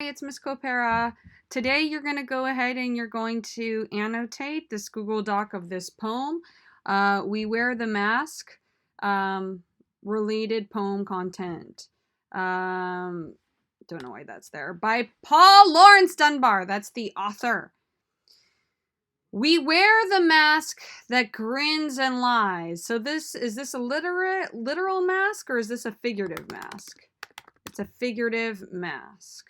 Hey, it's Miss Copera. Today you're going to go ahead and you're going to annotate this Google Doc of this poem. We Wear the Mask, related poem content. Don't know why that's there. By Paul Laurence Dunbar. That's the author. We wear the mask that grins and lies. So is this a literal mask or is this a figurative mask? It's a figurative mask.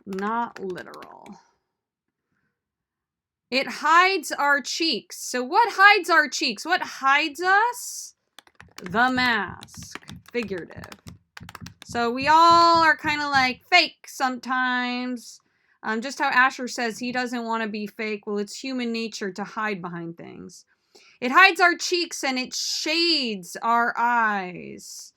Not literal. It hides our cheeks. So what hides our cheeks? What hides us? The mask. Figurative. So we all are kind of like fake sometimes. Just how Asher says he doesn't want to be fake. Well, it's human nature to hide behind things. It hides our cheeks and it shades our eyes.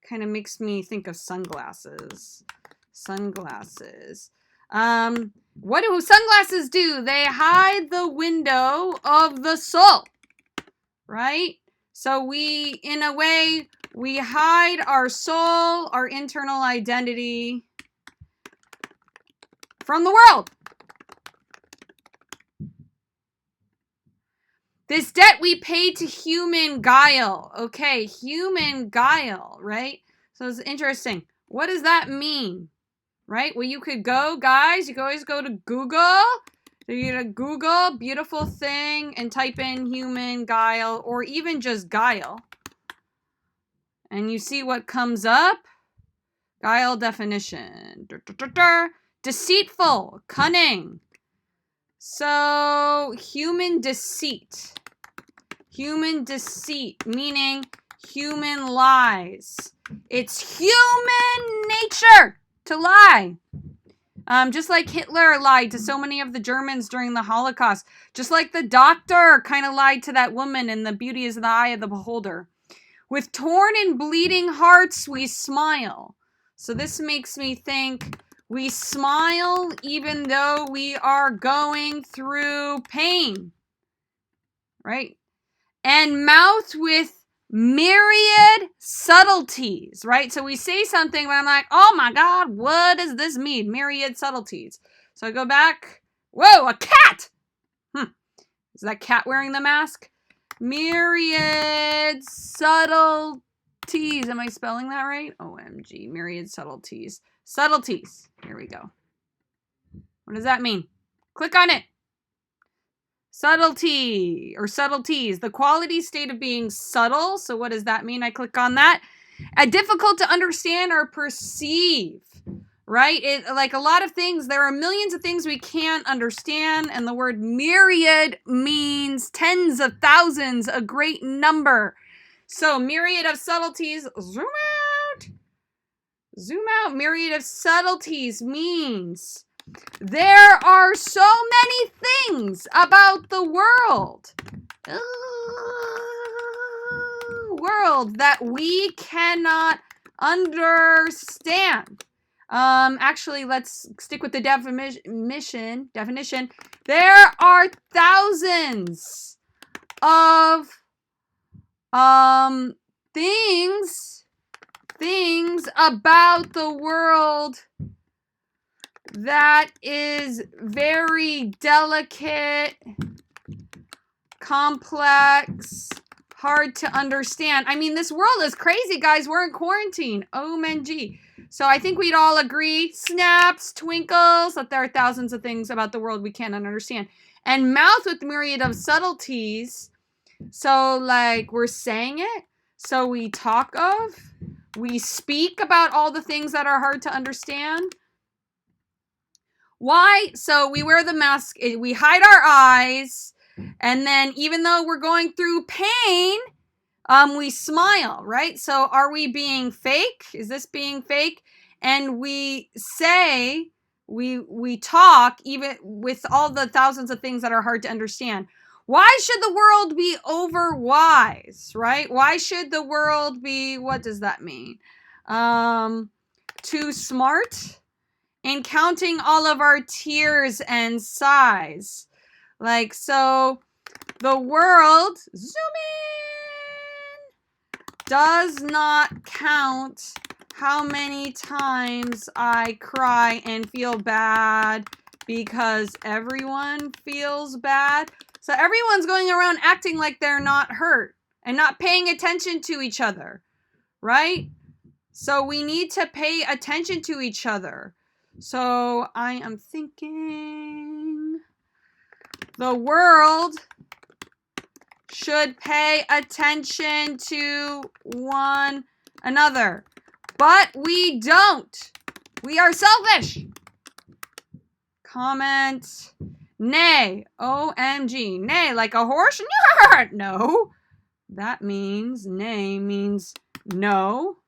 Kind of makes me think of sunglasses. Sunglasses. What do sunglasses do? They hide the window of the soul, right? So in a way, we hide our soul, our internal identity from the world. This debt we pay to human guile. Okay, human guile, right? So it's interesting. What does that mean? Right? Well, you could go, guys, you can always go to Google. You go to Google, beautiful thing, and type in human guile, or even just guile. And you see what comes up. Guile definition. Deceitful, cunning. So, human deceit. Human deceit, meaning human lies. It's human nature to lie. Just like Hitler lied to so many of the Germans during the Holocaust. Just like the doctor kind of lied to that woman in The Beauty is in the Eye of the Beholder. With torn and bleeding hearts, we smile. So this makes me think we smile even though we are going through pain. Right? And mouth with myriad subtleties, right? So we say something, but I'm like, oh my God, what does this mean? Myriad subtleties. So I go back. Whoa, a cat! Is that cat wearing the mask? Myriad subtleties. Am I spelling that right? OMG, myriad subtleties. Subtleties. Here we go. What does that mean? Click on it. Subtlety or subtleties, the quality state of being subtle. So what does that mean? I click on that. Difficult to understand or perceive, right? Like a lot of things, there are millions of things we can't understand. And the word myriad means tens of thousands, a great number. So myriad of subtleties, zoom out. Myriad of subtleties means there are so many things about the world. World that we cannot understand. Actually, let's stick with the definition. There are thousands of things about the world that is very delicate, complex, hard to understand. I mean, this world is crazy, guys. We're in quarantine. OMG. So I think we'd all agree, snaps, twinkles, that there are thousands of things about the world we can't understand. And mouth with myriad of subtleties. So like we're saying it. So we talk of. We speak about all the things that are hard to understand. Why? So we wear the mask, we hide our eyes, and then even though we're going through pain, we smile, right? So are we being fake? Is this being fake? And we say, we talk even with all the thousands of things that are hard to understand. Why should the world be over wise, right? Why should the world be, what does that mean? Too smart? And counting all of our tears and sighs. Like, so the world, zoom in, does not count how many times I cry and feel bad because everyone feels bad. So everyone's going around acting like they're not hurt and not paying attention to each other, right? So we need to pay attention to each other. So I am thinking the world should pay attention to one another. But we don't. We are selfish. Comment. Nay. OMG. Nay, like a horse? No. That means, nay means no.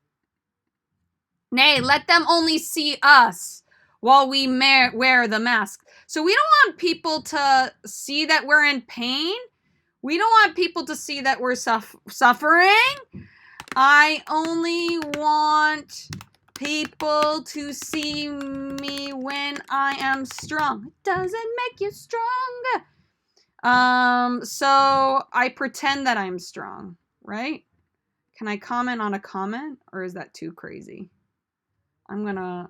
Nay, let them only see us while we wear the mask. So we don't want people to see that we're in pain. We don't want people to see that we're suffering. I only want people to see me when I am strong. It doesn't make you stronger. So I pretend that I'm strong, right? Can I comment on a comment, or is that too crazy? I'm gonna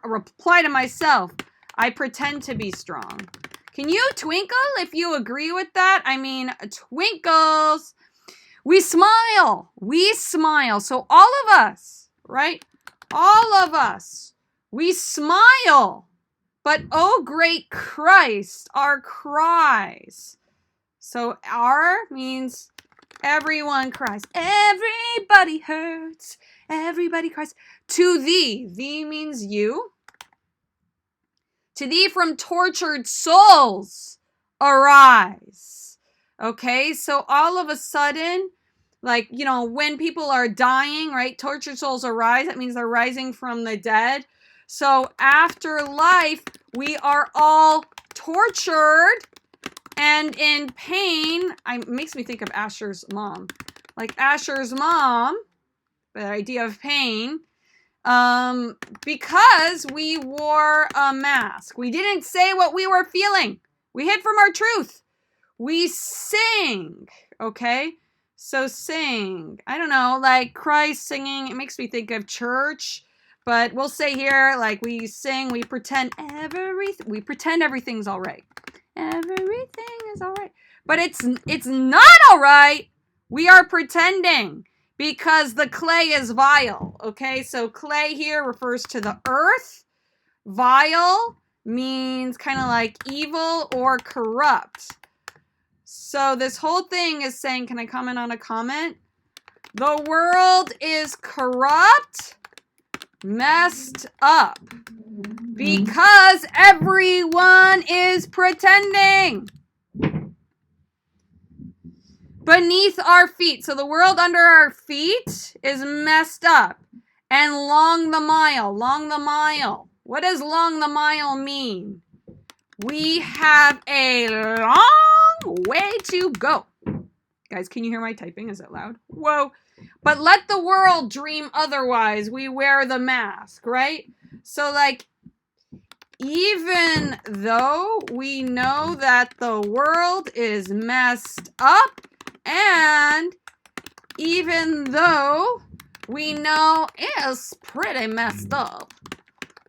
reply to myself. I pretend to be strong. Can you twinkle if you agree with that? I mean, twinkles. We smile. We smile. So all of us, right? All of us, we smile. But oh great Christ, our cries. So our means everyone cries. Everybody hurts. Everybody cries. To thee. Thee means you. To thee from tortured souls arise. Okay, so all of a sudden, like, you know, when people are dying, right? Tortured souls arise. That means they're rising from the dead. So after life, we are all tortured and in pain. It makes me think of Asher's mom. Like Asher's mom, the idea of pain, because we wore a mask. We didn't say what we were feeling. We hid from our truth. We sing, okay? So sing. I don't know, like Christ singing. It makes me think of church. But we'll say here, like we sing, we pretend everything's all right. Everything is all right. But it's not all right. We are pretending because the clay is vile, okay? So clay here refers to the earth. Vile means kind of like evil or corrupt. So this whole thing is saying, can I comment on a comment? The world is corrupt, messed up, because everyone is pretending. Beneath our feet. So the world under our feet is messed up. And long the mile. Long the mile. What does long the mile mean? We have a long way to go. Guys, can you hear my typing? Is it loud? Whoa. But let the world dream otherwise. We wear the mask, right? So like, even though we know that the world is messed up, and even though we know it's pretty messed up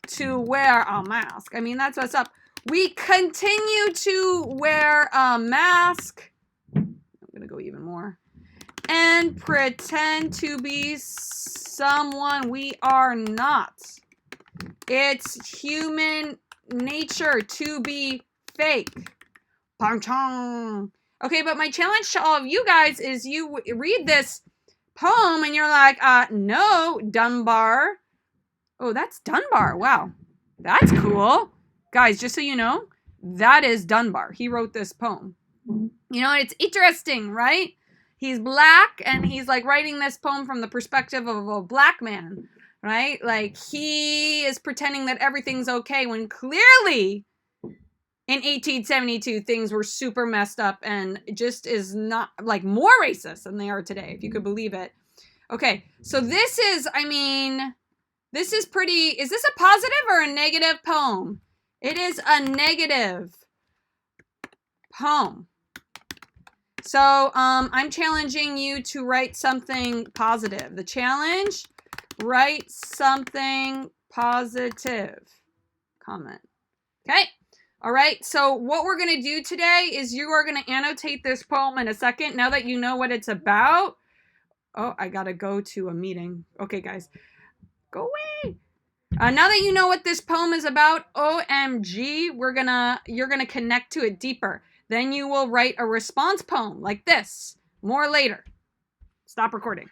to wear a mask, I mean, that's what's up. We continue to wear a mask. I'm going to go even more. And pretend to be someone we are not. It's human nature to be fake. Pang-chong. Okay, but my challenge to all of you guys is you read this poem and you're like, no, Dunbar. Oh, that's Dunbar. Wow. That's cool. Guys, just so you know, that is Dunbar. He wrote this poem. You know, it's interesting, right? He's black and he's like writing this poem from the perspective of a black man, right? Like he is pretending that everything's okay when clearly in 1872 things were super messed up and just is not like more racist than they are today, if you could believe it. Okay, so this is, I mean, this is pretty, is this a positive or a negative poem? It is a negative poem. So I'm challenging you to write something positive. The challenge Write something positive. Comment. Okay. All right. So what we're going to do today is you are going to annotate this poem in a second. Now that you know what it's about. Oh, I got to go to a meeting. Okay, guys. Go away. Now that you know what this poem is about, OMG, you're gonna connect to it deeper. Then you will write a response poem like this. More later. Stop recording.